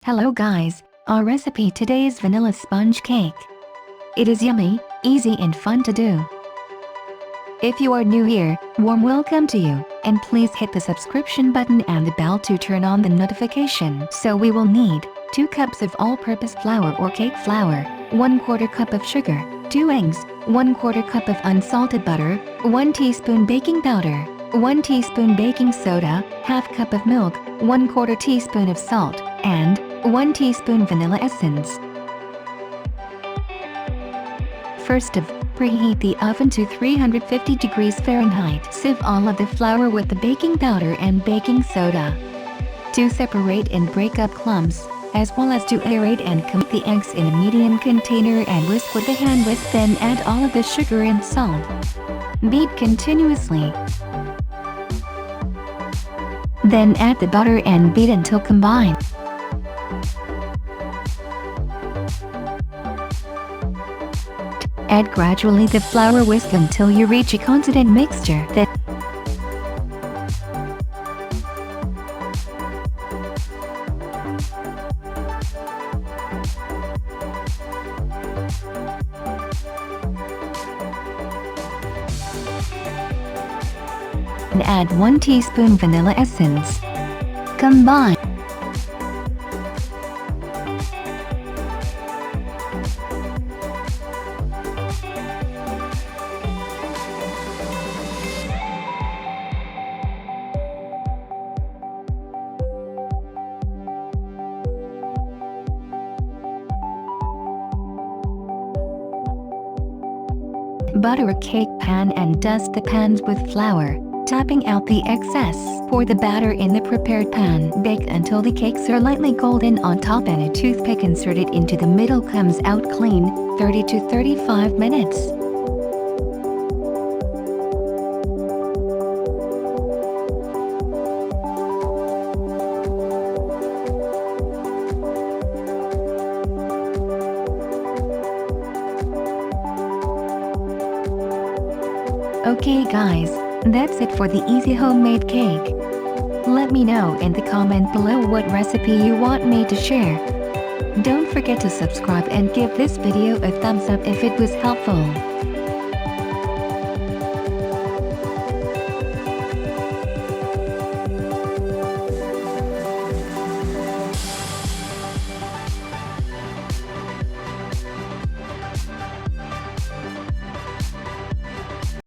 Hello guys, our recipe today is vanilla sponge cake. It is yummy, easy and fun to do. If you are new here, warm welcome to you, and please hit the subscription button and the bell to turn on the notification. So we will need 2 cups of all-purpose flour or cake flour, 1/4 cup of sugar, 2 eggs, 1/4 cup of unsalted butter, 1 teaspoon baking powder, 1 teaspoon baking soda, ½ cup of milk, 1/4 teaspoon of salt, and 1 teaspoon vanilla essence. First of, preheat the oven to 350 degrees Fahrenheit. Sieve all of the flour with the baking powder and baking soda. To separate and break up clumps, as well as to aerate and cook the eggs in a medium container and whisk with a hand whisk, then add all of the sugar and salt. Beat continuously. Then add the butter and beat until combined. Add gradually the flour, whisk until you reach a consistent mixture. Then add 1 teaspoon vanilla essence. Combine. Butter a cake pan and dust the pans with flour, tapping out the excess. Pour the batter in the prepared pan. Bake until the cakes are lightly golden on top and a toothpick inserted into the middle comes out clean, 30 to 35 minutes. Okay guys, that's it for the easy homemade cake. Let me know in the comment below what recipe you want me to share. Don't forget to subscribe and give this video a thumbs up if it was helpful.